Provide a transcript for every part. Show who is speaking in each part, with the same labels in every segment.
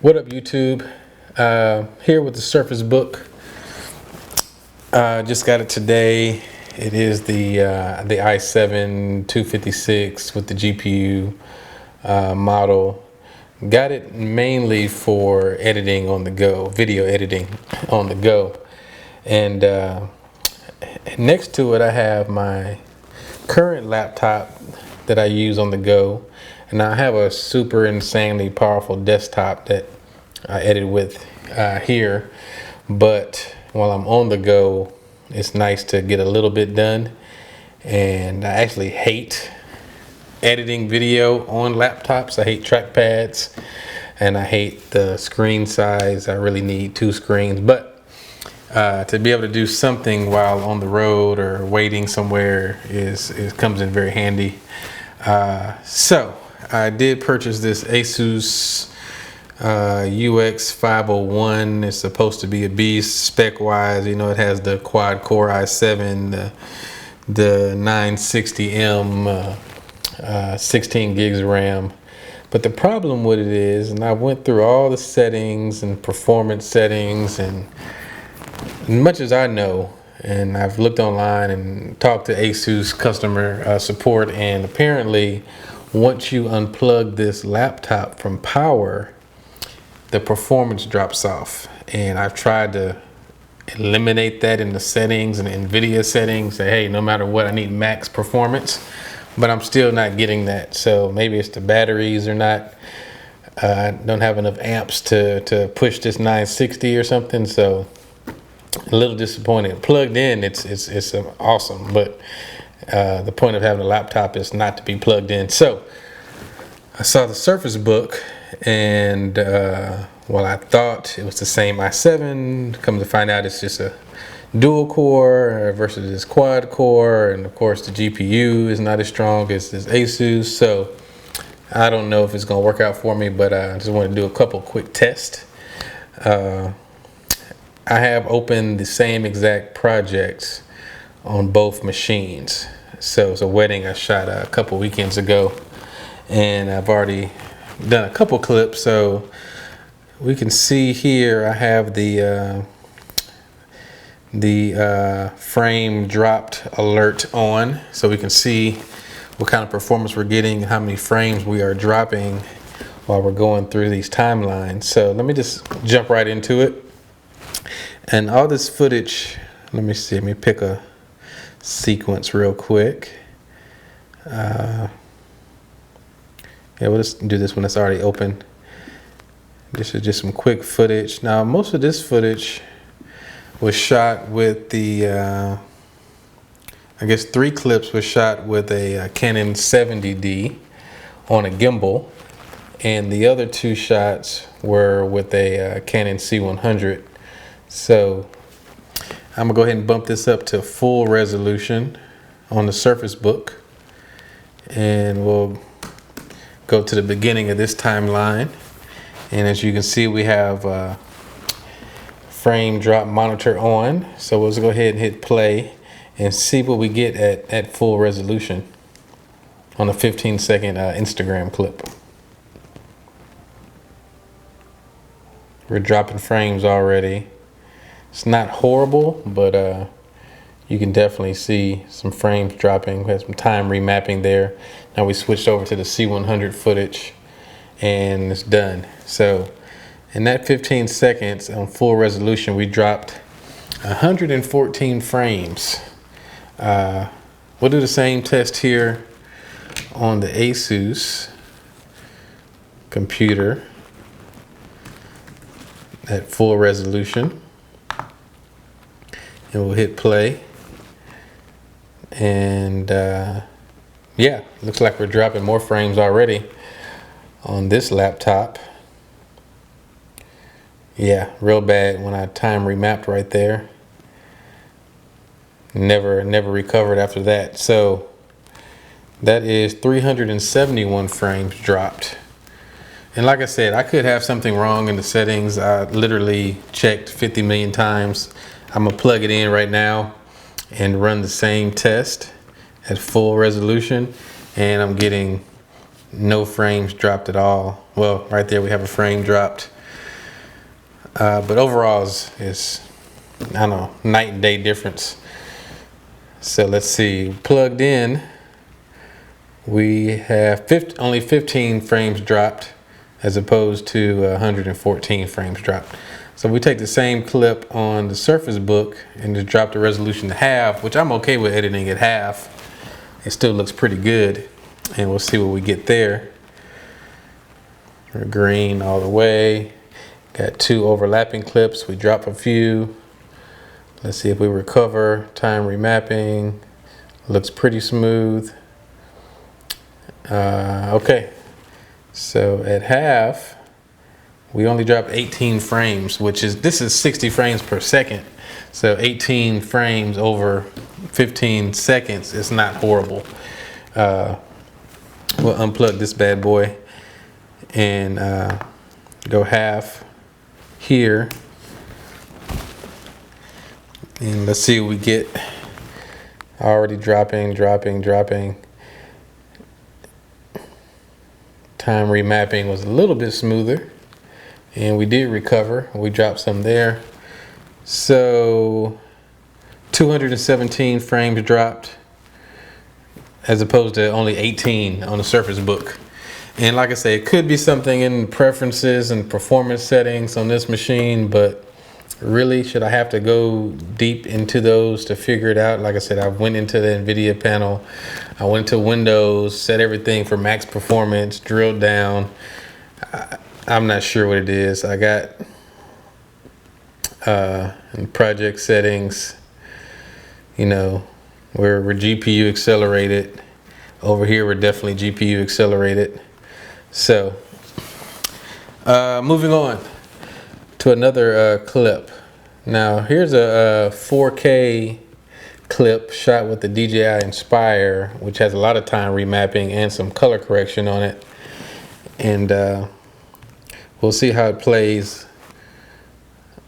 Speaker 1: What up, YouTube? Here with the Surface Book. Just got it today. It is the i7 256 with the GPU model. Got it mainly for editing on the go, video editing on the go. And next to it, I have my current laptop that I use on the go. And I have a super insanely powerful desktop that I edit with here. But while I'm on the go, it's nice to get a little bit done. And I actually hate editing video on laptops. I hate trackpads and I hate the screen size. I really need two screens. But to be able to do something while on the road or waiting somewhere comes in very handy. So I did purchase this ASUS UX 501. It's supposed to be a beast spec wise. You know, it has the quad core i7, the 960M, 16 gigs of RAM. But the problem with it is, and I went through all the settings and performance settings, and much as I know, and I've looked online and talked to ASUS customer support, and apparently once you unplug this laptop from power, the performance drops off. And I've tried to eliminate that in the settings and NVIDIA settings. Say, hey, no matter what, I need max performance, but I'm still not getting that. So maybe it's the batteries or not. I don't have enough amps to push this 960 or something. So a little disappointed. Plugged in, it's awesome, but the point of having a laptop is not to be plugged in. So I saw the Surface Book, and well, I thought it was the same i7. Come to find out, it's just a dual core versus this quad core, and of course the GPU is not as strong as this ASUS. So I don't know if it's gonna work out for me, but I just want to do a couple quick tests. I have opened the same exact projects on both machines. So it's a wedding I shot a couple weekends ago, and I've already done a couple clips. So we can see here I have the frame dropped alert on, so we can see what kind of performance we're getting and how many frames we are dropping while we're going through these timelines. So let me just jump right into it. And all this footage, let me pick a sequence real quick. Yeah, we'll just do this one that's already open. This is just some quick footage. Now, most of this footage was shot with the, I guess 3 clips was shot with a Canon 70D on a gimbal. And the other 2 shots were with a Canon C100. So I'm gonna go ahead and bump this up to full resolution on the Surface Book, and we'll go to the beginning of this timeline. And as you can see, we have frame drop monitor on. So we'll just go ahead and hit play and see what we get at full resolution on a 15-second Instagram clip. We're dropping frames already. It's not horrible, but you can definitely see some frames dropping. We have some time remapping there. Now we switched over to the C100 footage, and it's done. So in that 15 seconds on full resolution, we dropped 114 frames. We'll do the same test here on the ASUS computer at full resolution. And we'll hit play, and yeah, looks like we're dropping more frames already on this laptop. Yeah, real bad when I time remapped right there. Never recovered after that. So that is 371 frames dropped. And like I said, I could have something wrong in the settings. I literally checked 50 million times. I'm gonna plug it in right now and run the same test at full resolution, and I'm getting no frames dropped at all. Well, right there we have a frame dropped. But overall is I don't know, night and day difference. So let's see, plugged in, we have only 15 frames dropped as opposed to 114 frames dropped. So we take the same clip on the Surface Book and just drop the resolution to half, which I'm okay with editing at half. It still looks pretty good, and we'll see what we get there. We're green all the way. Got 2 overlapping clips. We drop a few. Let's see if we recover. Time remapping. Looks pretty smooth. Okay, so at half, we only dropped 18 frames, this is 60 frames per second. So 18 frames over 15 seconds is not horrible. We'll unplug this bad boy and go half here. And let's see what we get. Already dropping. Time remapping was a little bit smoother, and we did recover. We dropped some there. So 217 frames dropped as opposed to only 18 on the Surface Book. And like I say, it could be something in preferences and performance settings on this machine, but really, should I have to go deep into those to figure it out? Like I said, I went into the NVIDIA panel, I went to Windows, set everything for max performance, drilled down. I'm not sure what it is. I got in project settings, you know, we're GPU accelerated. Over here, we're definitely GPU accelerated. So, moving on to another clip. Now here's a 4K clip shot with the DJI Inspire, which has a lot of time remapping and some color correction on it, and we'll see how it plays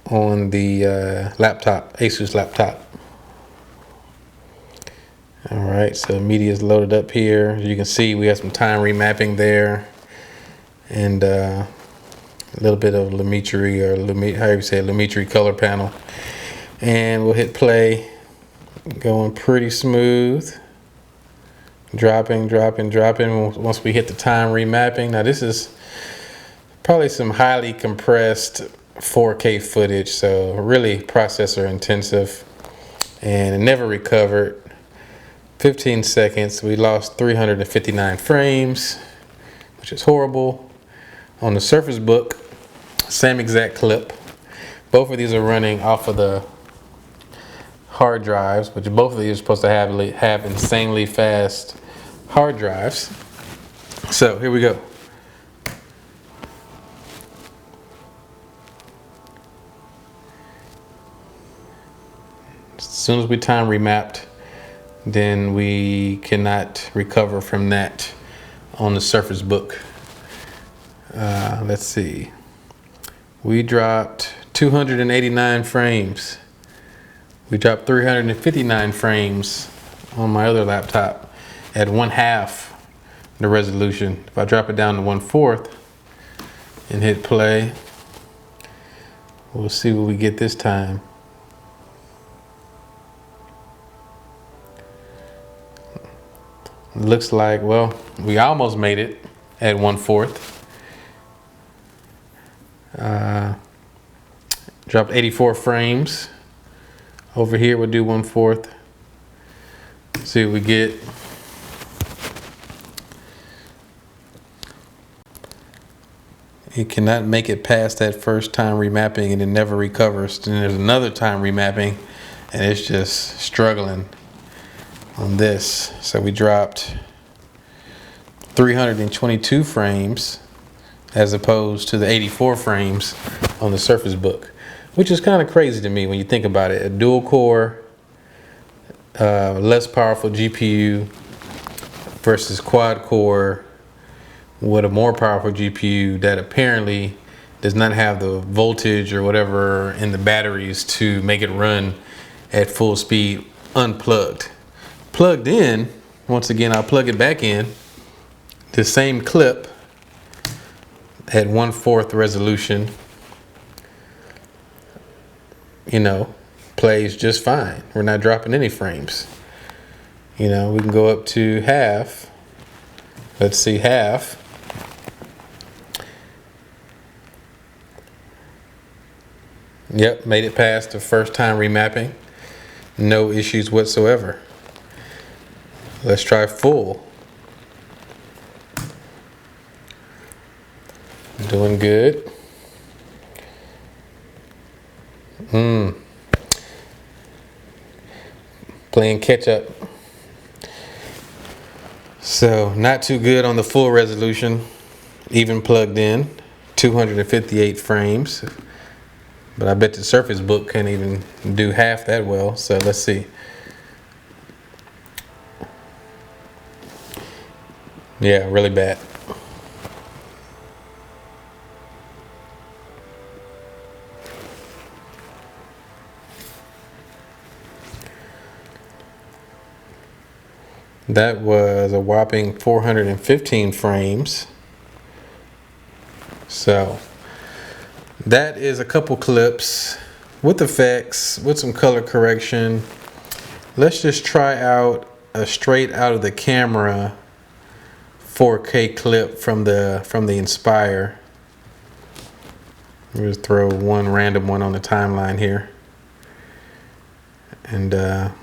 Speaker 1: on the laptop, ASUS laptop. All right, so media is loaded up here. As you can see, we have some time remapping there, and a little bit of Lumetri, or how you say it, Lumetri color panel. And we'll hit play. Going pretty smooth. Dropping. Once we hit the time remapping. Now this is probably some highly compressed 4K footage, so really processor intensive, and it never recovered. 15 seconds, we lost 359 frames, which is horrible. On the Surface Book, same exact clip. Both of these are running off of the hard drives, which both of these are supposed to have insanely fast hard drives. So here we go. As soon as we time remapped, then we cannot recover from that on the Surface Book. Let's see. We dropped 289 frames. We dropped 359 frames on my other laptop at 1/2 the resolution. If I drop it down to 1/4 and hit play, we'll see what we get this time. Looks like, well, we almost made it at 1/4. Dropped 84 frames. Over here we'll do 1/4. See what we get. It cannot make it past that first time remapping, and it never recovers. Then there's another time remapping, and it's just struggling on this. So we dropped 322 frames as opposed to the 84 frames on the Surface Book, which is kind of crazy to me when you think about it. A dual core, less powerful GPU versus quad core with a more powerful GPU that apparently does not have the voltage or whatever in the batteries to make it run at full speed unplugged. Plugged in, once again, I'll plug it back in, the same clip at 1/4 resolution. you know, plays just fine. We're not dropping any frames. You know, we can go up to half. Let's see, half. Yep, made it past the first time remapping. No issues whatsoever. Let's try full. Doing good. Playing catch up. So not too good on the full resolution, even plugged in, 258 frames. But I bet the Surface Book can't even do half that well. So let's see. Yeah, really bad. That was a whopping 415 frames. So that is a couple clips with effects, with some color correction. Let's just try out a straight out of the camera 4K clip from the Inspire. We'll just throw one random one on the timeline here. And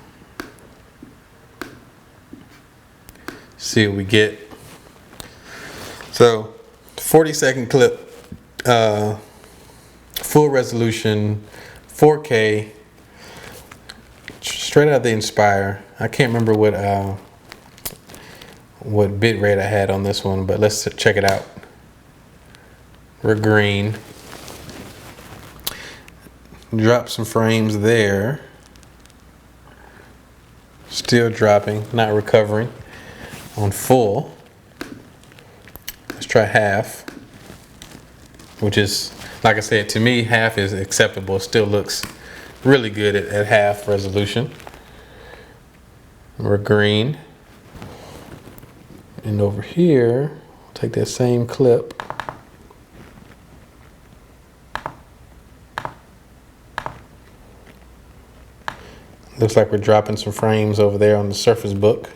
Speaker 1: see what we get. So 40-second clip, full resolution, 4K, straight out of the Inspire. I can't remember what bit rate I had on this one, but let's check it out. We're green. Drop some frames there. Still dropping, not recovering. On full, let's try half, which is, like I said, to me half is acceptable. It still looks really good at half resolution. We're green, and over here, take that same clip, looks like we're dropping some frames over there on the Surface Book.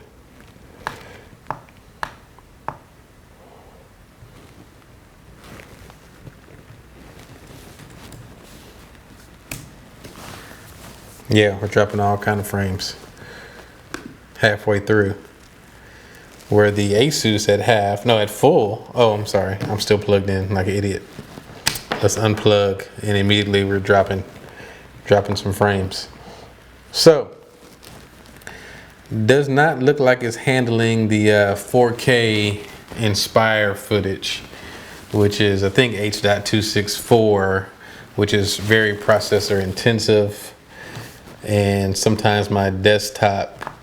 Speaker 1: Yeah, we're dropping all kind of frames halfway through. Where the ASUS at half, no, at full. Oh, I'm sorry, I'm still plugged in like an idiot. Let's unplug, and immediately we're dropping some frames. So, does not look like it's handling the 4K Inspire footage, which is I think H.264, which is very processor intensive. And sometimes my desktop,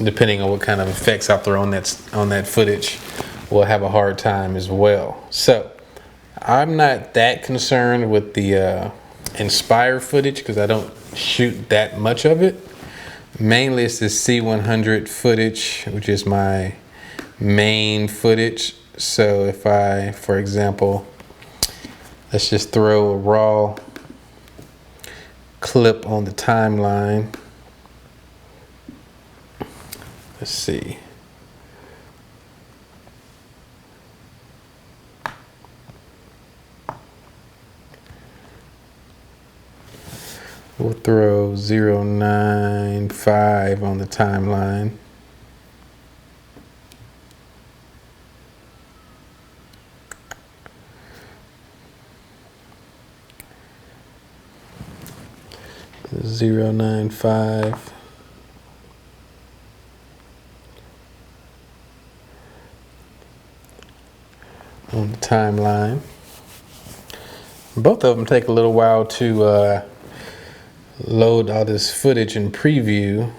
Speaker 1: depending on what kind of effects I throw on that footage, will have a hard time as well. So I'm not that concerned with the Inspire footage because I don't shoot that much of it. Mainly it's the C100 footage, which is my main footage. So if I, for example, let's just throw a raw clip on the timeline. Let's see. We'll throw 0.95 on the timeline. Zero 0.95 on the timeline. Both of them take a little while to load all this footage in preview,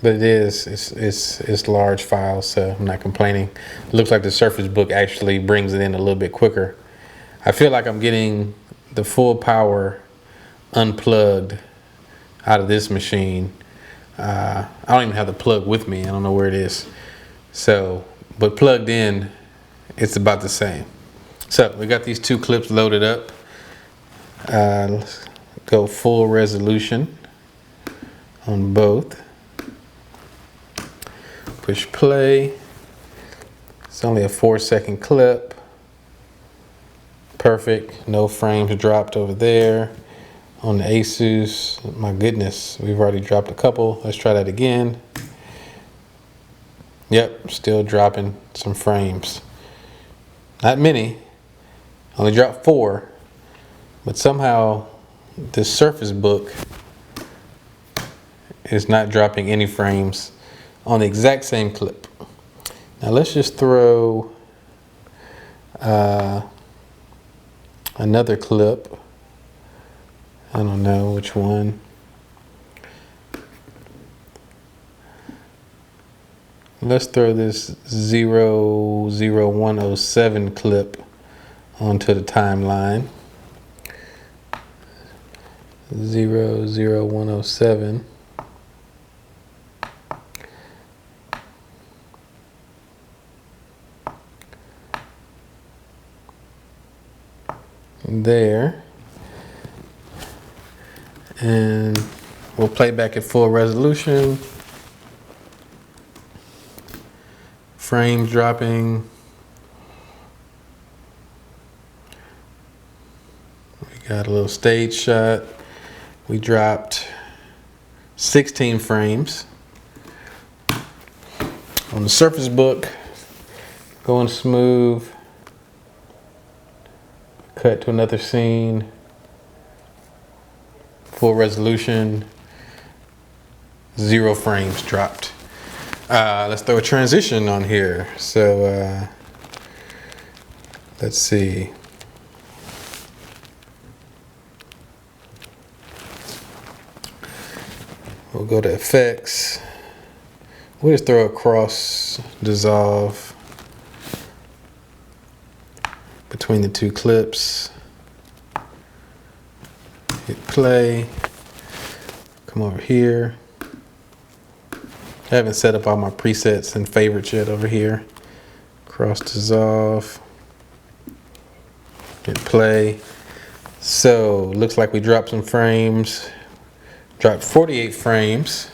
Speaker 1: but it's large files, so I'm not complaining. It looks like the Surface Book actually brings it in a little bit quicker. I feel like I'm getting the full power unplugged out of this machine. I don't even have the plug with me. I don't know where it is. So, but plugged in, it's about the same. So we got these two clips loaded up. go full resolution on both. Push play. It's only a 4-second clip. Perfect, no frames dropped over there. On the ASUS, my goodness, we've already dropped a couple. Let's try that again. Yep, still dropping some frames. Not many, only dropped 4, but somehow this Surface Book is not dropping any frames on the exact same clip. Now let's just throw another clip. I don't know which one. Let's throw this 00107 clip onto the timeline. 00107. There. And we'll play back at full resolution. Frames dropping. We got a little stage shot. We dropped 16 frames. On the Surface Book, going smooth. Cut to another scene. Full resolution. 0 frames dropped. Let's throw a transition on here. So let's see. We'll go to effects. We'll just throw a cross dissolve between the 2 clips. Hit play. Come over here. I haven't set up all my presets and favorites yet over here. Cross dissolve. Hit play. So looks like we dropped some frames. Dropped 48 frames.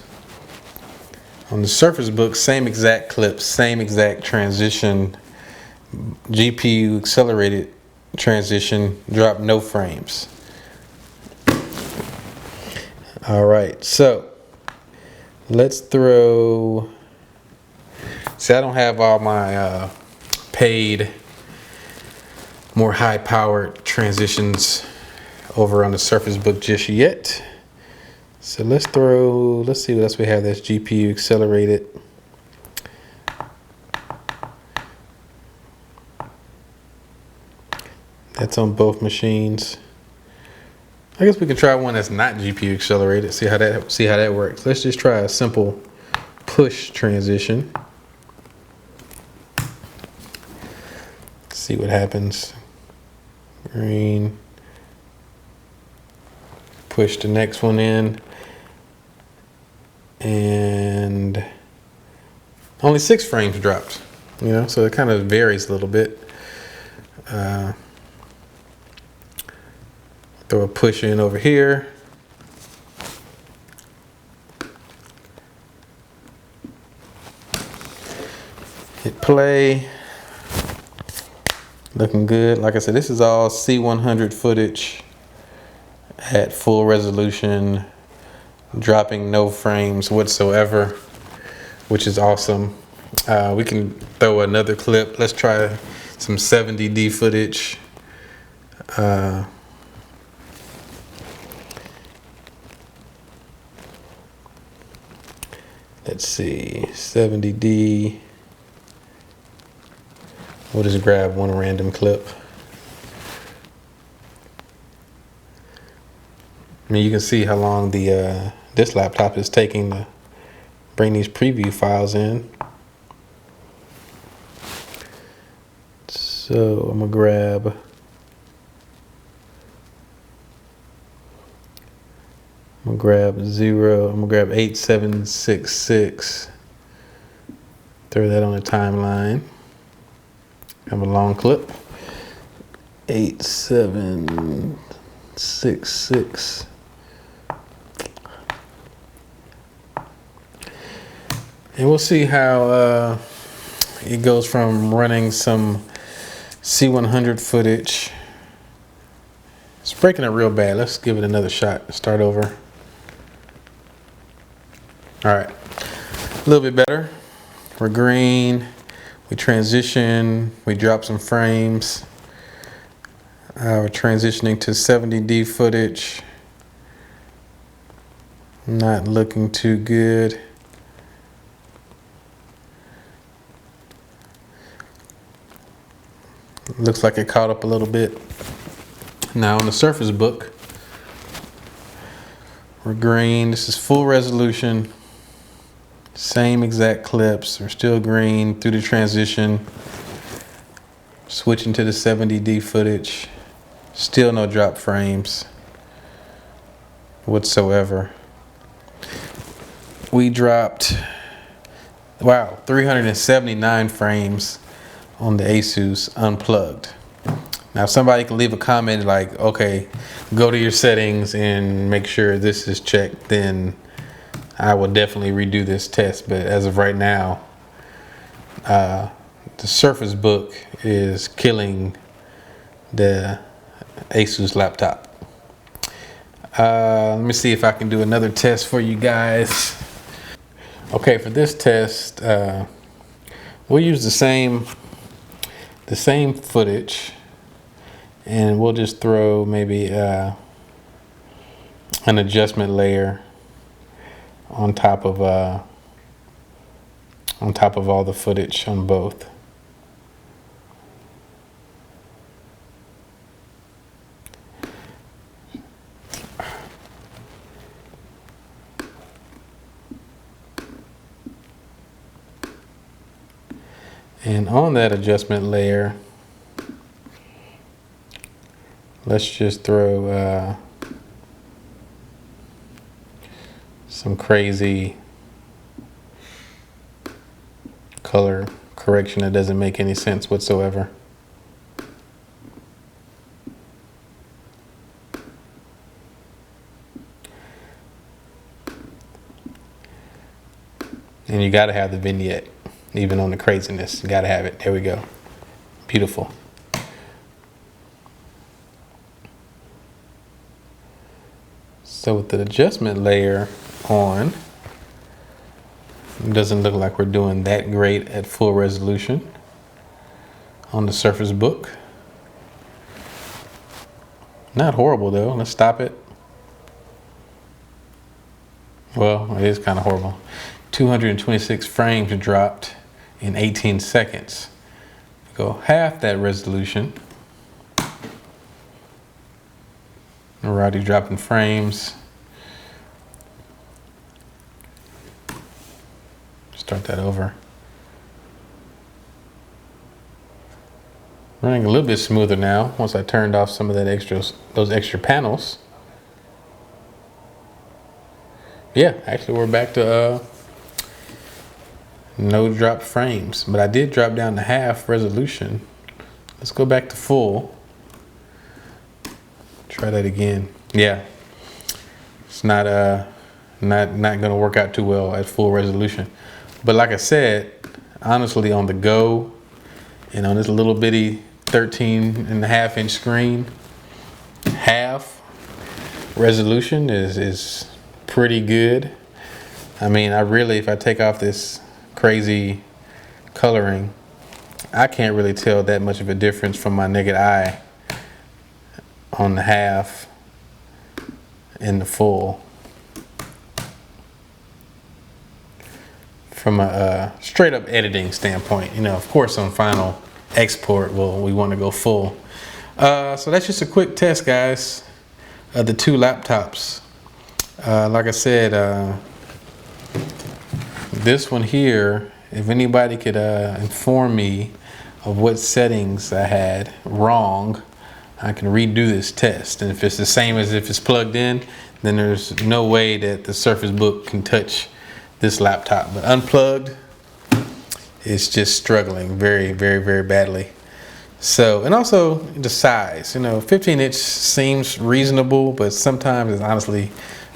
Speaker 1: On the Surface Book, same exact clip, same exact transition. GPU accelerated transition, dropped no frames. All right, so let's throw, see, I don't have all my paid, more high-powered transitions over on the Surface Book just yet. So let's see what else we have that's GPU accelerated. That's on both machines. I guess we can try one that's not GPU accelerated. See how that works. Let's just try a simple push transition. See what happens. Green. Push the next one in. And only 6 frames dropped. You know, so it kind of varies a little bit. Throw a push in over here. Hit play. Looking good. Like I said, this is all C100 footage at full resolution, dropping no frames whatsoever, which is awesome. We can throw another clip. Let's try some 70D footage. Let's see, 70D. We'll just grab one random clip. I mean, you can see how long the this laptop is taking to bring these preview files in. So I'm gonna grab I'm gonna grab 8766. Throw that on the timeline. Have a long clip. 8766. And we'll see how it goes from running some C100 footage. It's breaking up real bad. Let's give it another shot. Start over. All right, a little bit better. We're green. We transition. We drop some frames. We're transitioning to 70D footage. Not looking too good. Looks like it caught up a little bit. Now on the Surface Book, we're green. This is full resolution. Same exact clips. We're still green through the transition. Switching to the 70D footage. Still no drop frames whatsoever. We dropped, wow, 379 frames on the ASUS unplugged. Now somebody can leave a comment like, okay, go to your settings and make sure this is checked, then I will definitely redo this test. But as of right now, the Surface Book is killing the ASUS laptop. Let me see if I can do another test for you guys. Okay, for this test, we'll use the same footage, and we'll just throw maybe an adjustment layer on top of all the footage on both. And on that adjustment layer, let's just throw some crazy color correction that doesn't make any sense whatsoever. And you gotta have the vignette, even on the craziness. You gotta have it. There we go. Beautiful. So with the adjustment layer on, it doesn't look like we're doing that great at full resolution on the Surface Book. Not horrible though. Let's stop it. Well, it is kind of horrible. 226 frames dropped in 18 seconds. Go half that resolution. We're already dropping frames. Start that over. Running a little bit smoother now once I turned off some of those extra panels. Yeah, actually we're back to no drop frames, but I did drop down to half resolution. Let's go back to full. Try that again. Yeah, it's not gonna work out too well at full resolution. But like I said, honestly, on the go and on this little bitty 13.5-inch screen, half resolution is pretty good. I mean, if I take off this crazy coloring, I can't really tell that much of a difference from my naked eye on the half and the full. From a straight up editing standpoint, you know, of course on final export, we want to go full. So that's just a quick test, guys, of the two laptops. Like I said, this one here, if anybody could inform me of what settings I had wrong, I can redo this test. And if it's the same as if it's plugged in, then there's no way that the Surface Book can touch this laptop. But unplugged, it's just struggling very, very, very badly. So, and also the size, you know, 15-inch seems reasonable, but sometimes it's honestly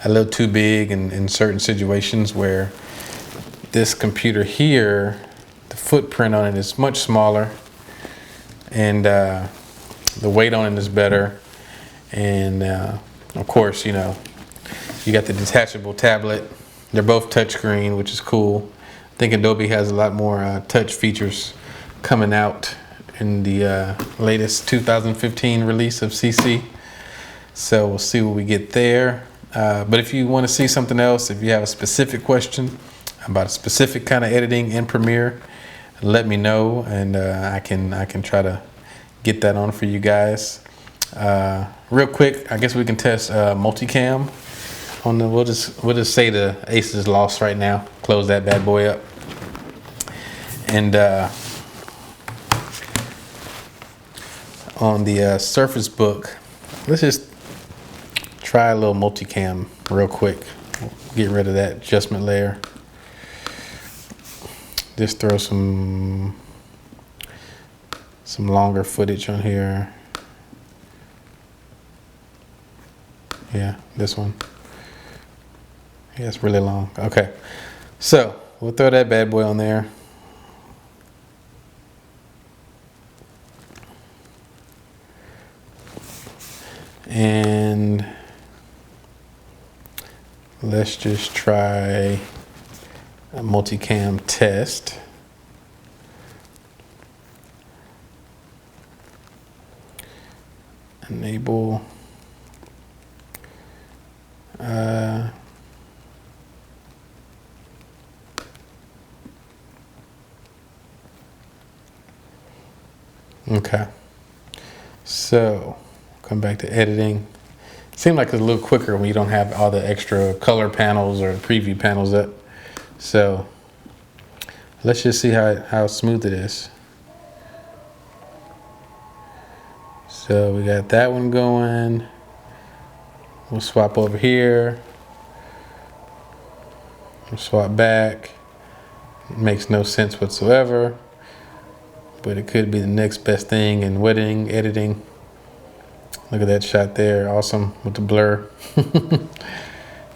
Speaker 1: a little too big in certain situations where this computer here, the footprint on it is much smaller, and the weight on it is better. And of course, you know, you got the detachable tablet. They're both touchscreen, which is cool. I think Adobe has a lot more touch features coming out in the latest 2015 release of CC. So we'll see what we get there. But if you want to see something else, if you have a specific question about a specific kind of editing in Premiere, let me know, and I can try to get that on for you guys. Real quick, I guess we can test Multicam on the. We'll just say the ASUS lost right now. Close that bad boy up, and on the Surface Book, let's just try a little Multicam real quick. Get rid of that adjustment layer. Just throw some longer footage on here. Yeah, this one. Yeah, it's really long. Okay, so we'll throw that bad boy on there. And let's just try a Multicam test. Enable. Okay, so come back to editing. Seems like it's a little quicker when you don't have all the extra color panels or preview panels up. So let's just see how smooth it is. So we got that one going. We'll swap over here. We'll swap back. It makes no sense whatsoever, but it could be the next best thing in wedding editing. Look at that shot there, awesome with the blur.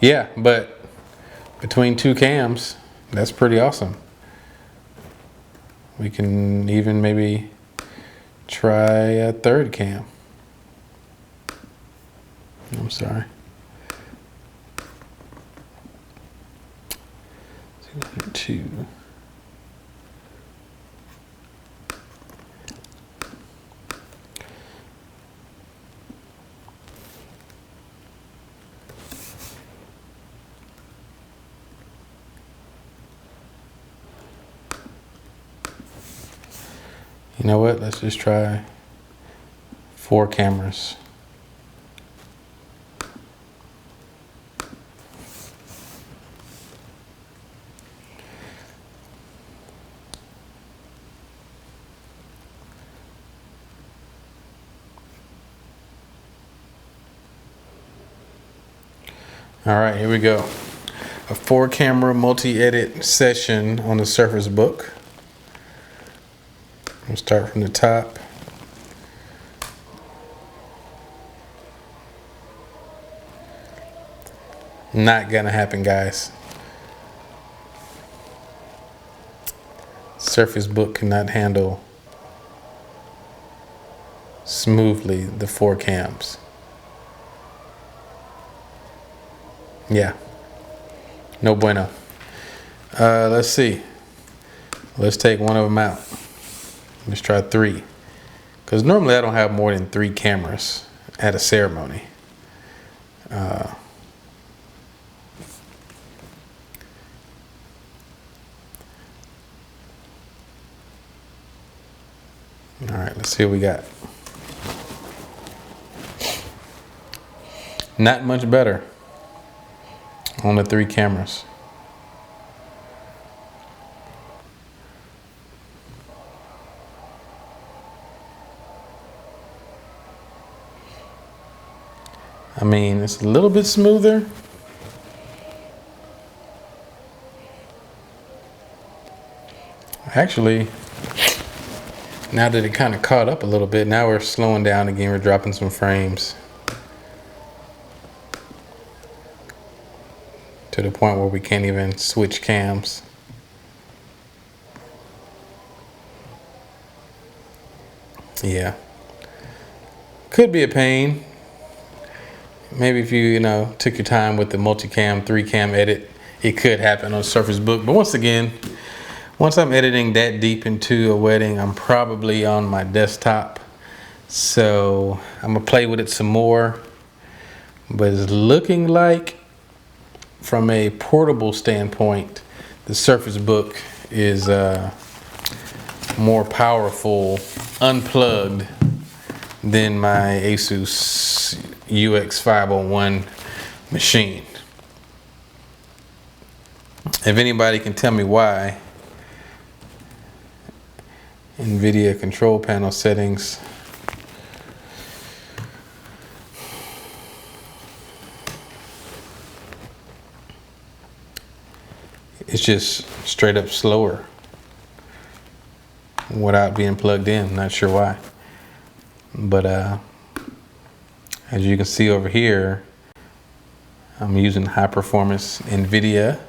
Speaker 1: Yeah, but between two cams, that's pretty awesome. We can even maybe try a third cam. I'm sorry. 2. You know what? Let's just try 4 cameras. All right, here we go. A 4-camera multi-edit session on the Surface Book. We'll start from the top. Not gonna happen, guys. Surface Book cannot handle smoothly the 4 cams. Yeah, no bueno. Let's see. Let's take one of them out. Let's try 3. Because normally I don't have more than 3 cameras at a ceremony. All right, let's see what we got. Not much better on the 3 cameras. I mean, it's a little bit smoother. Actually, now that it kind of caught up a little bit, now we're slowing down again. We're dropping some frames to the point where we can't even switch cams. Yeah, could be a pain. Maybe if you took your time with the multicam 3-cam edit, it could happen on Surface Book. But once again, once I'm editing that deep into a wedding, I'm probably on my desktop. So I'm gonna play with it some more. But it's looking like, from a portable standpoint, the Surface Book is more powerful unplugged than my ASUS UX501 machine. If anybody can tell me why, NVIDIA control panel settings. It's just straight up slower without being plugged in. Not sure why. But as you can see over here, I'm using high performance NVIDIA.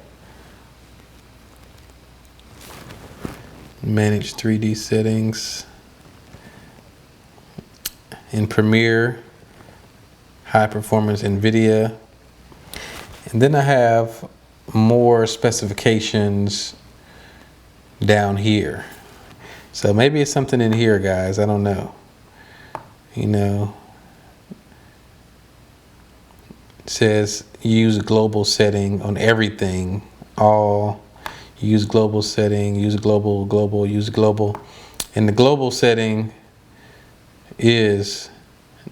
Speaker 1: Manage 3D settings. In Premiere, high performance NVIDIA. And then I have more specifications down here. So maybe it's something in here, guys. I don't know. It says use global setting on everything. All use global setting, use global, use global. And the global setting is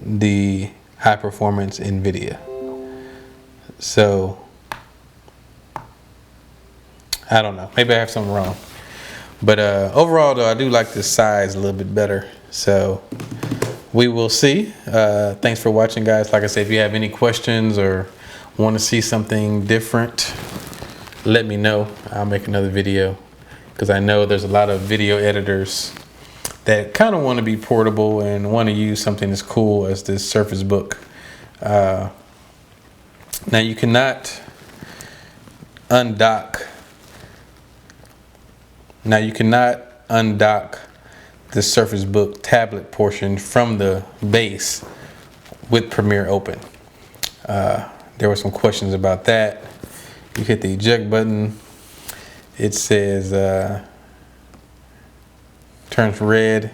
Speaker 1: the high performance NVIDIA. So I don't know. Maybe I have something wrong. But overall, though, I do like this size a little bit better. So we will see. Thanks for watching, guys. Like I said, if you have any questions or want to see something different, let me know. I'll make another video, because I know there's a lot of video editors that kind of want to be portable and want to use something as cool as this Surface Book. Now you cannot undock. The Surface Book tablet portion from the base with Premiere open. There were some questions about that. You hit the eject button. It says turns red,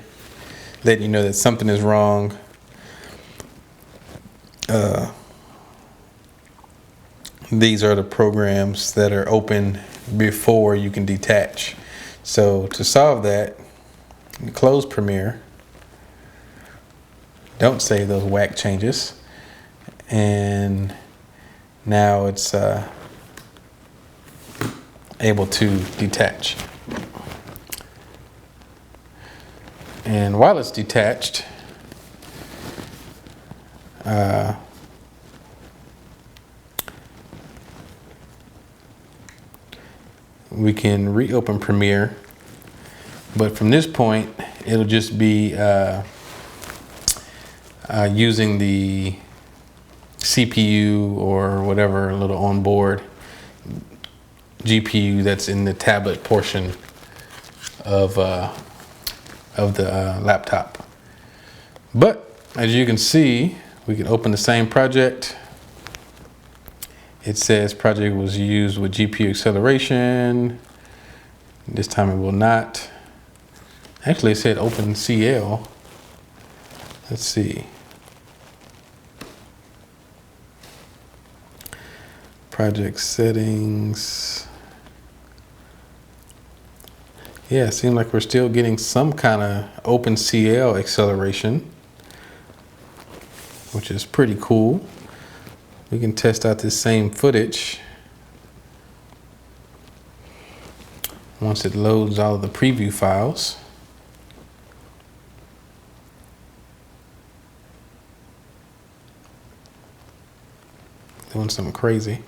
Speaker 1: letting you know that something is wrong. These are the programs that are open before you can detach. So to solve that, you close Premiere. Don't save those whack changes. And now it's able to detach. And while it's detached, we can reopen Premiere, but from this point it'll just be using the CPU or whatever little onboard GPU that's in the tablet portion of the laptop. But as you can see, we can open the same project. It says project was used with GPU acceleration. This time it will not. Actually, it said OpenCL. Let's see. Project settings. Yeah, it seems like we're still getting some kind of OpenCL acceleration, which is pretty cool. We can test out this same footage once it loads all of the preview files. Doing something crazy.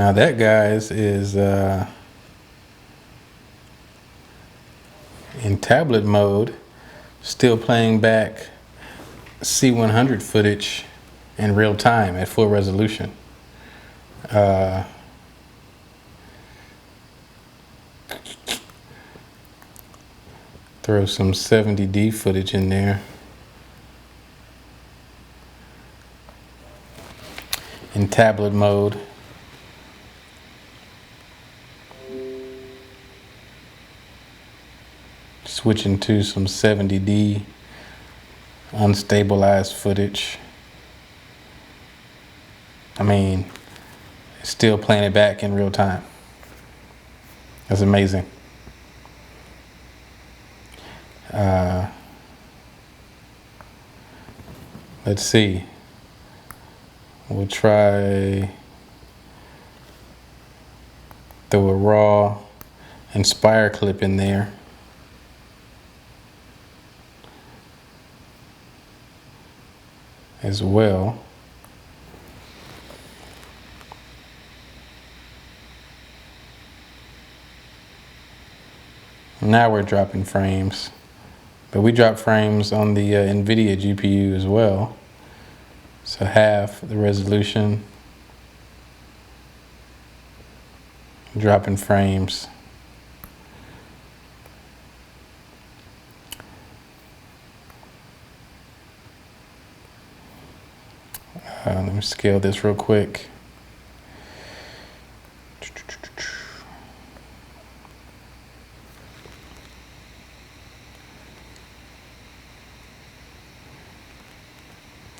Speaker 1: Now that, guys, is in tablet mode, still playing back C100 footage in real time at full resolution. Throw some 70D footage in there. In tablet mode. Switching to some 70D unstabilized footage. I mean, still playing it back in real time. That's amazing. Let's see. We'll try throw a raw Inspire clip in there. As well. Now we're dropping frames, but we drop frames on the NVIDIA GPU as well. So half the resolution, dropping frames. Let me scale this real quick.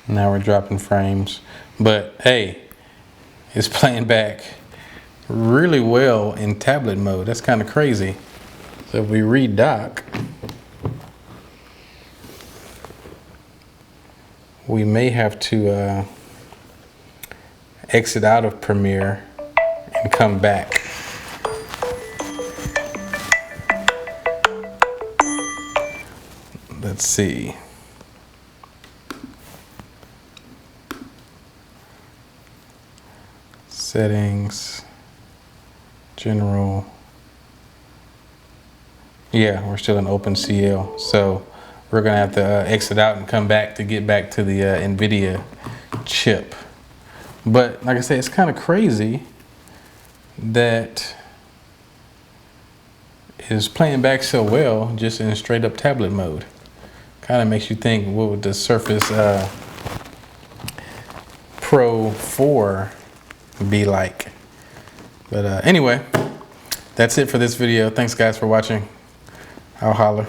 Speaker 1: Now we're dropping frames, but hey, it's playing back really well in tablet mode. That's kind of crazy. So if we redock, we may have to exit out of Premiere and come back. Let's see. Settings, general. Yeah, we're still in OpenCL. So we're gonna have to exit out and come back to get back to the NVIDIA chip. But like I said, it's kind of crazy that it's playing back so well just in straight up tablet mode. Kind of makes you think, what would the Surface Pro 4 be like? But anyway, that's it for this video. Thanks guys for watching. I'll holler.